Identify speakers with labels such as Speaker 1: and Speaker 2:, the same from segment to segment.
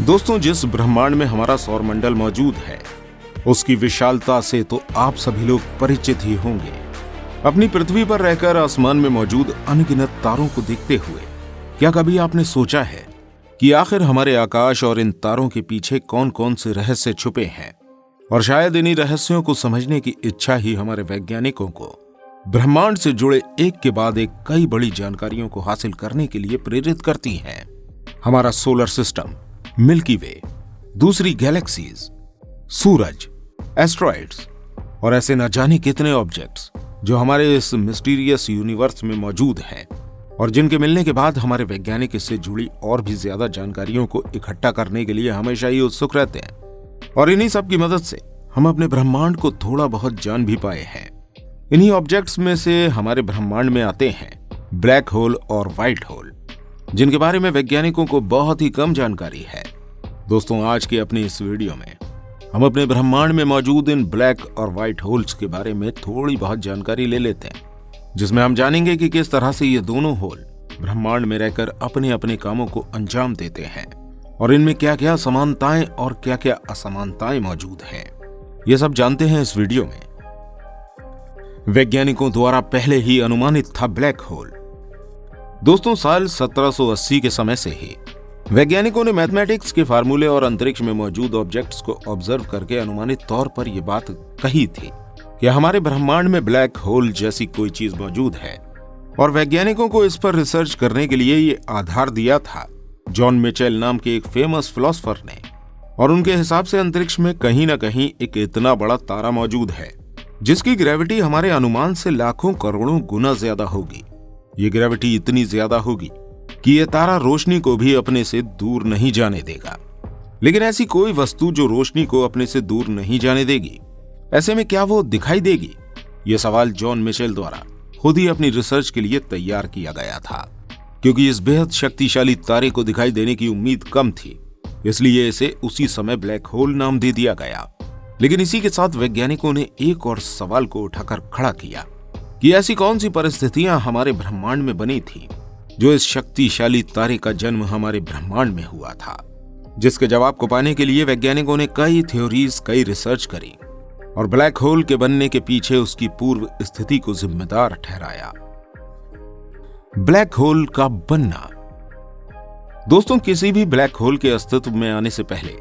Speaker 1: दोस्तों, जिस ब्रह्मांड में हमारा सौरमंडल मौजूद है उसकी विशालता से तो आप सभी लोग परिचित ही होंगे। अपनी पृथ्वी पर रहकर आसमान में मौजूद अनगिनत तारों को देखते हुए क्या कभी आपने सोचा है कि आखिर हमारे आकाश और इन तारों के पीछे कौन कौन से रहस्य छुपे हैं? और शायद इन्हीं रहस्यों को समझने की इच्छा ही हमारे वैज्ञानिकों को ब्रह्मांड से जुड़े एक के बाद एक कई बड़ी जानकारियों को हासिल करने के लिए प्रेरित करती है। हमारा सोलर सिस्टम, मिल्की वे, दूसरी गैलेक्सीज, सूरज, एस्ट्रॉइड्स और ऐसे न जाने कितने ऑब्जेक्ट्स जो हमारे इस मिस्टीरियस यूनिवर्स में मौजूद हैं और जिनके मिलने के बाद हमारे वैज्ञानिक इससे जुड़ी और भी ज्यादा जानकारियों को इकट्ठा करने के लिए हमेशा ही उत्सुक रहते हैं। और इन्हीं सब की मदद से हम अपने ब्रह्मांड को थोड़ा बहुत जान भी पाए हैं। इन्हीं ऑब्जेक्ट्स में से हमारे ब्रह्मांड में आते हैं ब्लैक होल और व्हाइट होल, जिनके बारे में वैज्ञानिकों को बहुत ही कम जानकारी है। दोस्तों, आज की अपनी इस वीडियो में हम अपने ब्रह्मांड में मौजूद इन ब्लैक और व्हाइट होल्स के बारे में थोड़ी बहुत जानकारी ले लेते हैं, जिसमें हम जानेंगे कि किस तरह से ये दोनों होल ब्रह्मांड में रहकर अपने अपने कामों को अंजाम देते हैं और इनमें क्या क्या समानताएं और क्या क्या असमानताएं मौजूद हैं। ये सब जानते हैं इस वीडियो में। वैज्ञानिकों द्वारा पहले ही अनुमानित था ब्लैक होल। दोस्तों, साल 1780 के समय से ही वैज्ञानिकों ने मैथमेटिक्स के फार्मूले और अंतरिक्ष में मौजूद ऑब्जेक्ट्स को ऑब्जर्व करके अनुमानित तौर पर यह बात कही थी कि हमारे ब्रह्मांड में ब्लैक होल जैसी कोई चीज मौजूद है। और वैज्ञानिकों को इस पर रिसर्च करने के लिए ये आधार दिया था जॉन मिचेल नाम के एक फेमस फिलोसोफर ने। और उनके हिसाब से अंतरिक्ष में कहीं ना कहीं एक इतना बड़ा तारा मौजूद है जिसकी ग्रेविटी हमारे अनुमान से लाखों करोड़ों गुना ज्यादा होगी। ये ग्रेविटी इतनी ज्यादा होगी कि ये तारा रोशनी को भी अपने से दूर नहीं जाने देगा। लेकिन ऐसी कोई वस्तु जो रोशनी को अपने से दूर नहीं जाने देगी, ऐसे में क्या वो दिखाई देगी? ये सवाल जॉन मिचेल द्वारा खुद ही अपनी रिसर्च के लिए तैयार किया गया था। क्योंकि इस बेहद शक्तिशाली तारे को दिखाई देने की उम्मीद कम थी, इसलिए इसे उसी समय ब्लैक होल नाम दे दिया गया। लेकिन इसी के साथ वैज्ञानिकों ने एक और सवाल को उठाकर खड़ा किया कि ऐसी कौन सी परिस्थितियां हमारे ब्रह्मांड में बनी थी जो इस शक्तिशाली तारे का जन्म हमारे ब्रह्मांड में हुआ था। जिसके जवाब को पाने के लिए वैज्ञानिकों ने कई थ्योरीज, कई रिसर्च करी और ब्लैक होल के बनने के पीछे उसकी पूर्व स्थिति को जिम्मेदार ठहराया। ब्लैक होल का बनना। दोस्तों, किसी भी ब्लैक होल के अस्तित्व में आने से पहले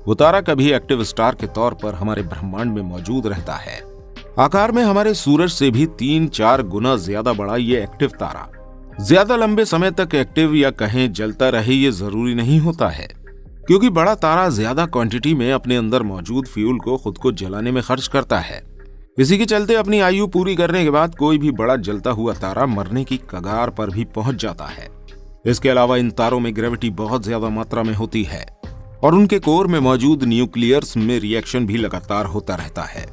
Speaker 1: वो तारा कभी एक्टिव स्टार के तौर पर हमारे ब्रह्मांड में मौजूद रहता है। आकार में हमारे सूरज से भी 3-4 गुना ज्यादा बड़ा ये एक्टिव तारा ज्यादा लंबे समय तक एक्टिव या कहें जलता रहे ये जरूरी नहीं होता है, क्योंकि बड़ा तारा ज्यादा क्वांटिटी में अपने अंदर मौजूद फ्यूल को खुद को जलाने में खर्च करता है। इसी के चलते अपनी आयु पूरी करने के बाद कोई भी बड़ा जलता हुआ तारा मरने की कगार पर भी पहुंच जाता है। इसके अलावा इन तारों में ग्रेविटी बहुत ज्यादा मात्रा में होती है और उनके कोर में मौजूद न्यूक्लियर्स में रिएक्शन भी लगातार होता रहता है,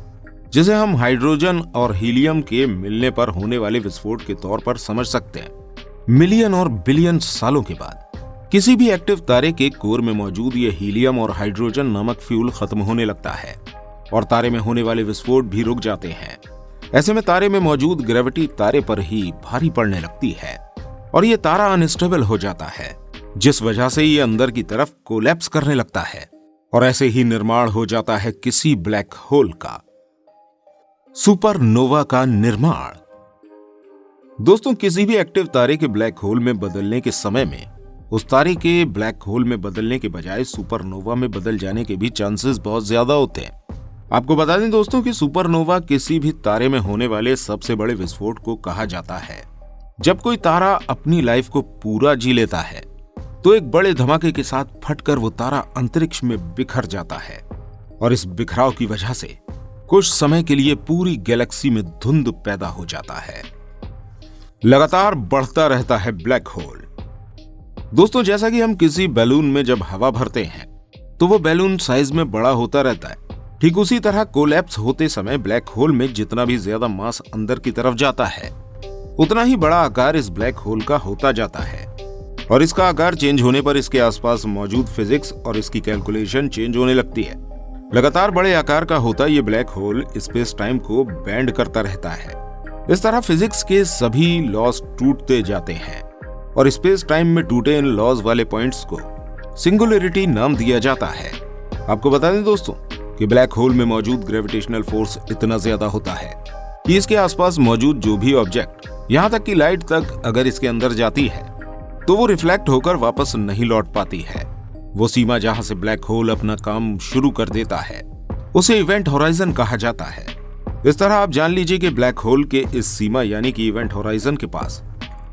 Speaker 1: जिसे हम हाइड्रोजन और हीलियम के मिलने पर होने वाले विस्फोट के तौर पर समझ सकते हैं। मिलियन और बिलियन सालों के बाद किसी भी एक्टिव तारे के कोर में मौजूद ये हीलियम और हाइड्रोजन नामक फ्यूल खत्म होने लगता है और तारे में होने वाले विस्फोट भी रुक जाते हैं। ऐसे में तारे में मौजूद ग्रेविटी तारे पर ही भारी पड़ने लगती है और ये तारा अनस्टेबल हो जाता है, जिस वजह से ये अंदर की तरफ कोलैप्स करने लगता है और ऐसे ही निर्माण हो जाता है किसी ब्लैक होल का। सुपरनोवा का निर्माण। दोस्तों, किसी भी एक्टिव तारे के ब्लैक होल में बदलने के समय में उस तारे के ब्लैक होल में बदलने के बजाय सुपरनोवा में बदल जाने के भी चांसेस बहुत ज्यादा होते हैं। आपको बता दें दोस्तों कि सुपरनोवा किसी भी तारे में होने वाले सबसे बड़े विस्फोट को कहा जाता है। जब कोई तारा अपनी लाइफ को पूरा जी लेता है तो एक बड़े धमाके के साथ फटकर वो तारा अंतरिक्ष में बिखर जाता है और इस बिखराव की वजह से कुछ समय के लिए पूरी गैलेक्सी में धुंध पैदा हो जाता है। लगातार बढ़ता रहता है ब्लैक होल। दोस्तों, जैसा कि हम किसी बैलून में जब हवा भरते हैं तो वो बैलून साइज में बड़ा होता रहता है, ठीक उसी तरह कोलैप्स होते समय ब्लैक होल में जितना भी ज्यादा मास अंदर की तरफ जाता है उतना ही बड़ा आकार इस ब्लैक होल का होता जाता है। और इसका आकार चेंज होने पर इसके आसपास मौजूद फिजिक्स और इसकी कैलकुलेशन चेंज होने लगती है। लगातार बड़े आकार का होता ये ब्लैक होल स्पेस टाइम को बैंड करता रहता है। इस तरह फिजिक्स के सभी लॉज टूटते जाते हैं और स्पेस टाइम में टूटे इन लॉज वाले पॉइंट्स को सिंगुलरिटी नाम दिया जाता है। आपको बता दें दोस्तों कि ब्लैक होल में मौजूद ग्रेविटेशनल फोर्स इतना ज्यादा होता है कि इसके आसपास मौजूद जो भी ऑब्जेक्ट, यहाँ तक कि लाइट तक अगर इसके अंदर जाती है तो वो रिफ्लेक्ट होकर वापस नहीं लौट पाती है। वो सीमा जहां से ब्लैक होल अपना काम शुरू कर देता है उसे इवेंट होराइजन कहा जाता है। इस तरह आप जान लीजिए कि ब्लैक होल के इस सीमा यानी कि इवेंट होराइजन के पास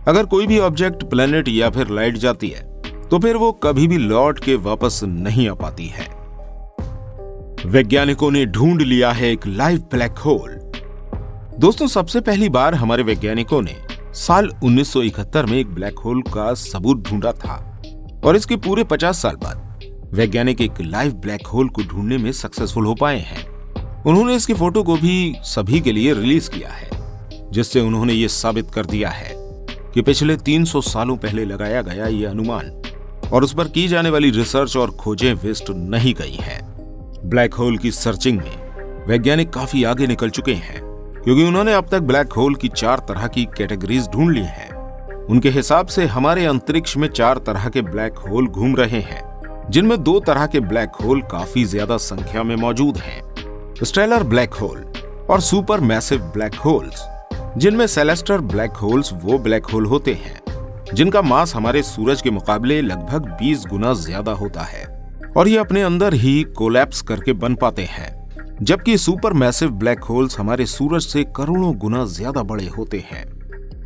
Speaker 1: अगर कोई भी ऑब्जेक्ट, प्लेनेट या फिर लाइट जाती है तो फिर वो कभी भी लौट के वापस नहीं आ पाती है। वैज्ञानिकों ने ढूंढ लिया है एक लाइव ब्लैक होल। दोस्तों सबसे पहली बार हमारे वैज्ञानिकों ने साल 1971 में एक ब्लैक होल का सबूत ढूंढा था और इसके पूरे 50 साल बाद वैज्ञानिक एक लाइव ब्लैक होल को ढूंढने में सक्सेसफुल हो पाए हैं। उन्होंने इसकी फोटो को भी सभी के लिए रिलीज किया है, जिससे उन्होंने ये साबित कर दिया है कि पिछले 300 सालों पहले लगाया गया ये अनुमान और उस पर की जाने वाली रिसर्च और खोजें वेस्ट नहीं गई हैं। ब्लैक होल की सर्चिंग में वैज्ञानिक काफी आगे निकल चुके हैं, क्योंकि उन्होंने अब तक ब्लैक होल की 4 तरह की कैटेगरीज ढूंढ ली हैं। उनके हिसाब से हमारे अंतरिक्ष में 4 तरह के ब्लैक होल घूम रहे हैं, जिनमें 2 तरह के ब्लैक होल काफी ज्यादा संख्या में मौजूद हैं, स्टेलर ब्लैक होल और सुपर मैसिव ब्लैक होल्स, जिनमें सेलेस्टर ब्लैक होल्स वो ब्लैक होल होते हैं जिनका मास हमारे सूरज के मुकाबले लगभग 20 गुना ज्यादा होता है और ये अपने अंदर ही कोलैप्स करके बन पाते हैं, जबकि सुपर मैसिव ब्लैक होल्स हमारे सूरज से करोड़ों गुना ज्यादा बड़े होते हैं।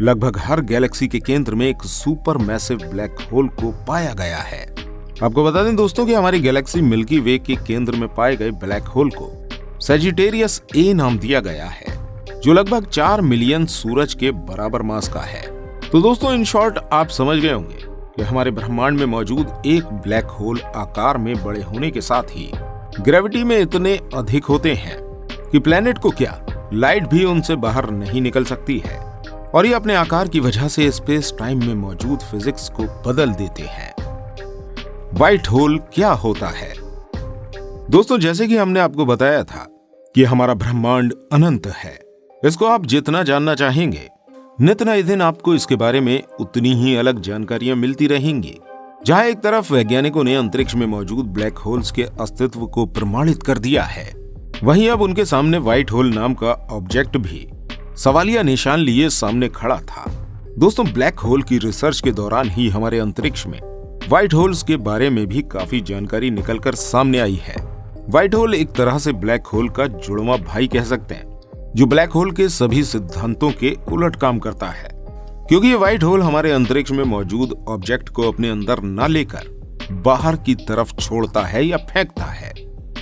Speaker 1: लगभग हर गैलेक्सी के केंद्र में एक सुपर मैसिव ब्लैक होल को पाया गया है। आपको बता दें दोस्तों कि हमारी गैलेक्सी मिल्की वे के केंद्र में पाए गए ब्लैक होल को सजिटेरियस ए नाम दिया गया है, जो लगभग 4 मिलियन सूरज के बराबर मास का है। तो दोस्तों इन शॉर्ट आप समझ गए होंगे कि हमारे ब्रह्मांड में मौजूद एक ब्लैक होल आकार में बड़े होने के साथ ही ग्रेविटी में इतने अधिक होते हैं कि प्लेनेट को क्या, लाइट भी उनसे बाहर नहीं निकल सकती है और ये अपने आकार की वजह से स्पेस टाइम में मौजूद फिजिक्स को बदल देते हैं। व्हाइट होल क्या होता है? दोस्तों जैसे कि हमने आपको बताया था कि हमारा ब्रह्मांड अनंत है। इसको आप जितना जानना चाहेंगे नित नए दिन आपको इसके बारे में उतनी ही अलग जानकारियां मिलती रहेंगी। जहां एक तरफ वैज्ञानिकों ने अंतरिक्ष में मौजूद ब्लैक होल्स के अस्तित्व को प्रमाणित कर दिया है, वहीं अब उनके सामने व्हाइट होल नाम का ऑब्जेक्ट भी सवालिया निशान लिए सामने खड़ा था। दोस्तों ब्लैक होल की रिसर्च के दौरान ही हमारे अंतरिक्ष में व्हाइट होल्स के बारे में भी काफी जानकारी निकलकर सामने आई है। व्हाइट होल एक तरह से ब्लैक होल का जुड़वा भाई कह सकते हैं, जो ब्लैक होल के सभी सिद्धांतों के उलट काम करता है, क्योंकि ये व्हाइट होल हमारे अंतरिक्ष में मौजूद ऑब्जेक्ट को अपने अंदर न लेकर बाहर की तरफ छोड़ता है या फेंकता है।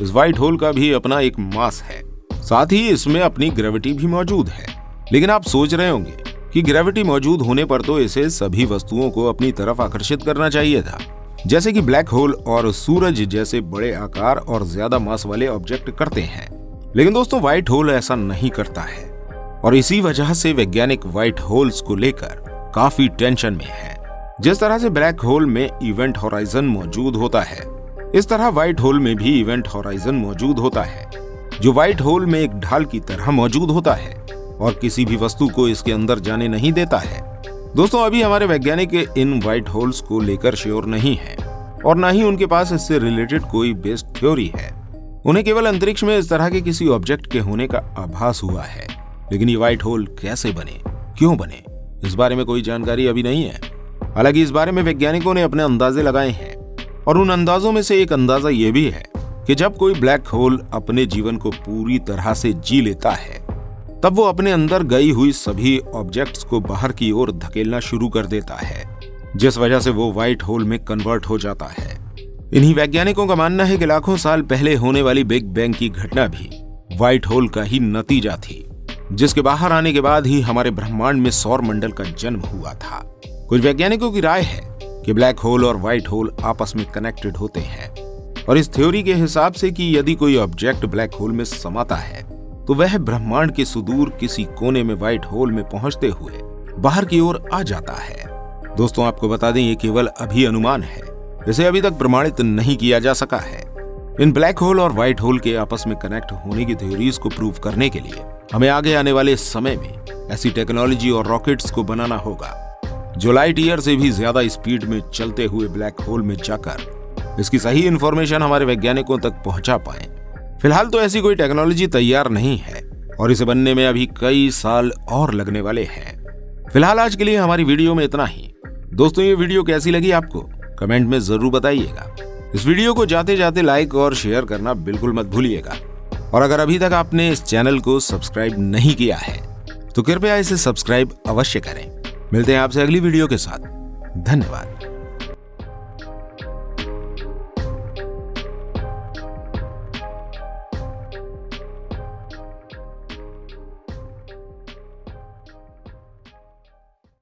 Speaker 1: इस व्हाइट होल का भी अपना एक मास है, साथ ही इसमें अपनी ग्रेविटी भी मौजूद है। लेकिन आप सोच रहे होंगे कि ग्रेविटी मौजूद होने पर तो इसे सभी वस्तुओं को अपनी तरफ आकर्षित करना चाहिए था, जैसे कि ब्लैक होल और सूरज जैसे बड़े आकार और ज्यादा मास वाले ऑब्जेक्ट करते हैं। लेकिन दोस्तों व्हाइट होल ऐसा नहीं करता है और इसी वजह से वैज्ञानिक व्हाइट होल्स को लेकर काफी टेंशन में है। जिस तरह से ब्लैक होल में इवेंट होराइजन मौजूद होता है, इस तरह व्हाइट होल में भी इवेंट होराइजन मौजूद होता है, जो व्हाइट होल में एक ढाल की तरह मौजूद होता है और किसी भी वस्तु को इसके अंदर जाने नहीं देता है। दोस्तों अभी हमारे वैज्ञानिक इन व्हाइट होल्स को लेकर श्योर नहीं है और न ही उनके पास इससे रिलेटेड कोई बेस्ड थ्योरी है। उन्हें केवल अंतरिक्ष में इस तरह के किसी ऑब्जेक्ट के होने का आभास हुआ है, लेकिन ये व्हाइट होल कैसे बने, क्यों बने, इस बारे में कोई जानकारी अभी नहीं है। हालांकि इस बारे में वैज्ञानिकों ने अपने अंदाजे लगाए हैं और उन अंदाजों में से एक अंदाजा ये भी है कि जब कोई ब्लैक होल अपने जीवन को पूरी तरह से जी लेता है, तब वो अपने अंदर गई हुई सभी ऑब्जेक्ट्स को बाहर की ओर धकेलना शुरू कर देता है, जिस वजह से वो व्हाइट होल में कन्वर्ट हो जाता है। इन्हीं वैज्ञानिकों का मानना है कि लाखों साल पहले होने वाली बिग बैंग की घटना भी व्हाइट होल का ही नतीजा थी, जिसके बाहर आने के बाद ही हमारे ब्रह्मांड में सौर मंडल का जन्म हुआ था। कुछ वैज्ञानिकों की राय है कि ब्लैक होल और व्हाइट होल आपस में कनेक्टेड होते हैं और इस थ्योरी के हिसाब से कि यदि कोई ऑब्जेक्ट ब्लैक होल में समाता है तो वह ब्रह्मांड के सुदूर किसी कोने में व्हाइट होल में पहुंचते हुए बाहर की ओर आ जाता है। दोस्तों आपको बता दें ये केवल अभी अनुमान है, इसे अभी तक प्रमाणित नहीं किया जा सका है। इन ब्लैक होल और व्हाइट होल के आपस में कनेक्ट होने की थ्योरीज को प्रूव करने के लिए हमें आगे आने वाले समय में ऐसी टेक्नोलॉजी और रॉकेट्स को बनाना होगा जो लाइट ईयर से भी ज्यादा स्पीड में चलते हुए ब्लैक होल में जाकर इसकी सही इंफॉर्मेशन हमारे वैज्ञानिकों तक पहुंचा पाए। फिलहाल तो ऐसी कोई टेक्नोलॉजी तैयार नहीं है और इसे बनने में अभी कई साल और लगने वाले हैं। फिलहाल आज के लिए हमारी वीडियो में इतना ही। दोस्तों, ये वीडियो कैसी लगी आपको कमेंट में जरूर बताइएगा। इस वीडियो को जाते जाते लाइक और शेयर करना बिल्कुल मत भूलिएगा। और अगर अभी तक आपने इस चैनल को सब्सक्राइब नहीं किया है तो कृपया इसे सब्सक्राइब अवश्य करें। मिलते हैं आपसे अगली वीडियो के साथ। धन्यवाद।